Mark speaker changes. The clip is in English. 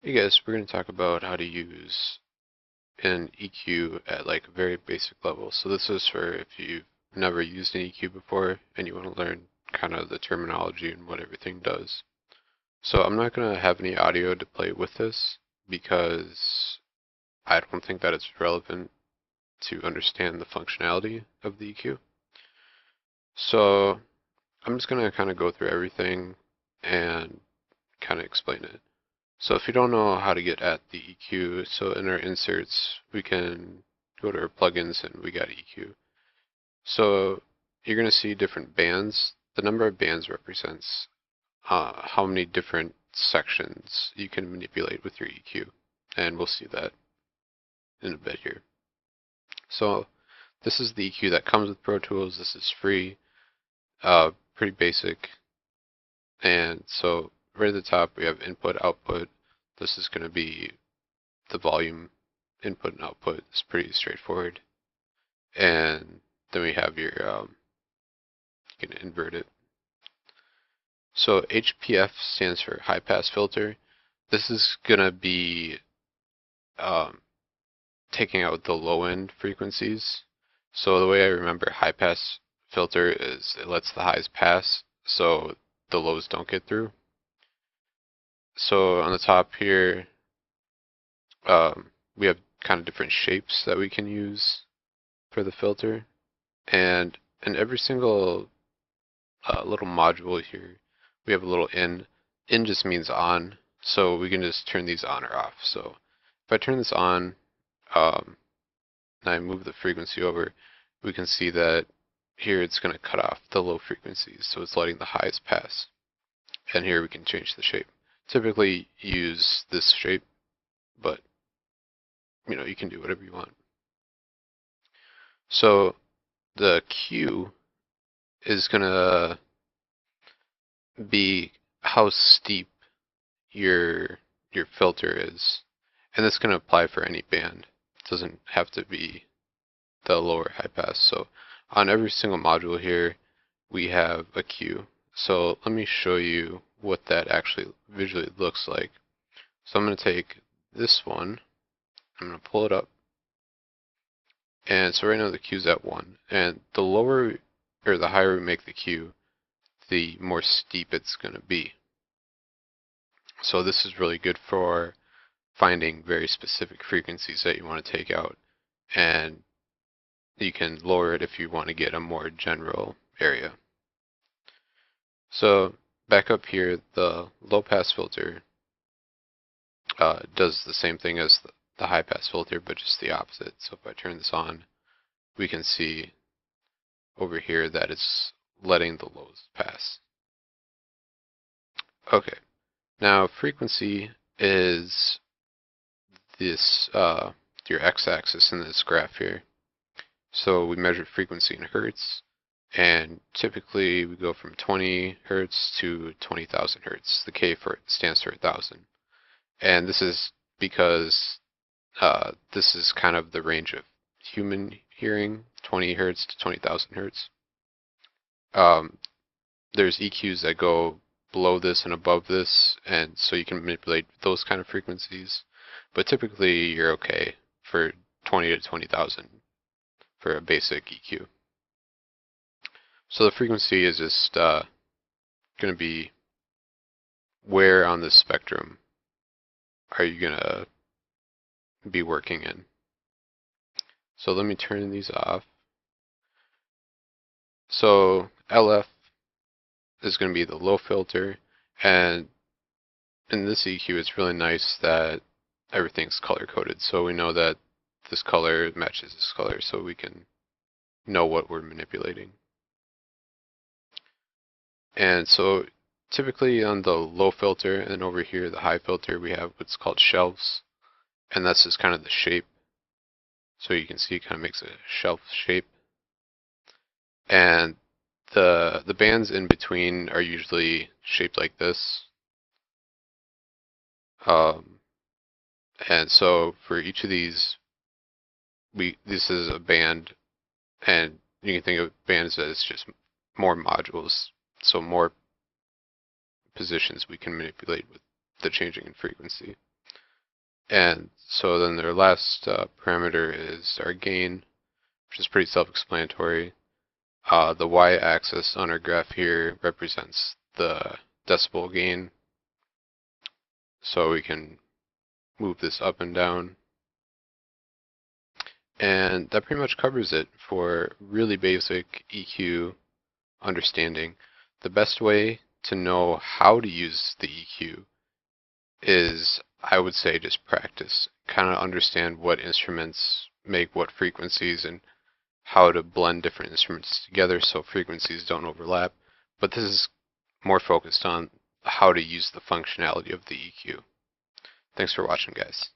Speaker 1: Hey guys, we're going to talk about how to use an EQ at like a very basic level. So this is for if you've never used an EQ before and you want to learn kind of the terminology and what everything does. So I'm not going to have any audio to play with this because I don't think that it's relevant to understand the functionality of the EQ. So I'm just going to kind of go through everything and kind of explain it. So if you don't know how to get at the EQ, so in our inserts, we can go to our plugins and we got EQ. So you're going to see different bands. The number of bands represents how many different sections you can manipulate with your EQ. And we'll see that in a bit here. So this is the EQ that comes with Pro Tools. This is free, pretty basic. And so right at the top, we have input, output. This is going to be the volume input and output. It's pretty straightforward. And then we have your, you can invert it. So HPF stands for high pass filter. This is going to be taking out the low end frequencies. So the way I remember high pass filter is it lets the highs pass so the lows don't get through. So on the top here, we have kind of different shapes that we can use for the filter. And in every single little module here, we have a little in. In just means on, so we can just turn these on or off. So if I turn this on, and I move the frequency over, we can see that here it's going to cut off the low frequencies, so it's letting the highs pass. And here we can change the shape. Typically use this shape, but you can do whatever you want. So the Q is going to be how steep your filter is, and this can apply for any band. It doesn't have to be the lower high pass. So on every single module here, we have a Q. So let me show you what that actually visually looks like. So I'm going to take this one, I'm going to pull it up, and so right now the Q's at 1, and the lower or the higher we make the Q, the more steep it's going to be. So this is really good for finding very specific frequencies that you want to take out, and you can lower it if you want to get a more general area. So back up here, the low pass filter does the same thing as the high pass filter, but just the opposite. So if I turn this on, we can see over here that it's letting the lows pass. Okay, now frequency is this your x-axis in this graph here. So we measure frequency in hertz, and typically we go from 20 hertz to 20,000 hertz. The K stands for 1,000. And this is because this is kind of the range of human hearing, 20 hertz to 20,000 hertz. There's EQs that go below this and above this, and so you can manipulate those kind of frequencies. But typically you're okay for 20 to 20,000 for a basic EQ. So the frequency is just going to be where on the spectrum are you going to be working in. So let me turn these off. So LF is going to be the low filter, and in this EQ it's really nice that everything's color coded, so we know that this color matches this color, so we can know what we're manipulating. And so typically on the low filter and over here the high filter, we have what's called shelves, and that's just kind of the shape. So you can see it kind of makes a shelf shape. And the bands in between are usually shaped like this. And so for each of these, this is a band, and you can think of bands as just more modules, so more positions we can manipulate with the changing in frequency. And so then their last parameter is our gain, which is pretty self-explanatory. The y-axis on our graph here represents the decibel gain, so we can move this up and down. And that pretty much covers it for really basic EQ understanding. The best way to know how to use the EQ is, I would say, just practice. Kind of understand what instruments make what frequencies and how to blend different instruments together so frequencies don't overlap. But this is more focused on how to use the functionality of the EQ. Thanks for watching, guys.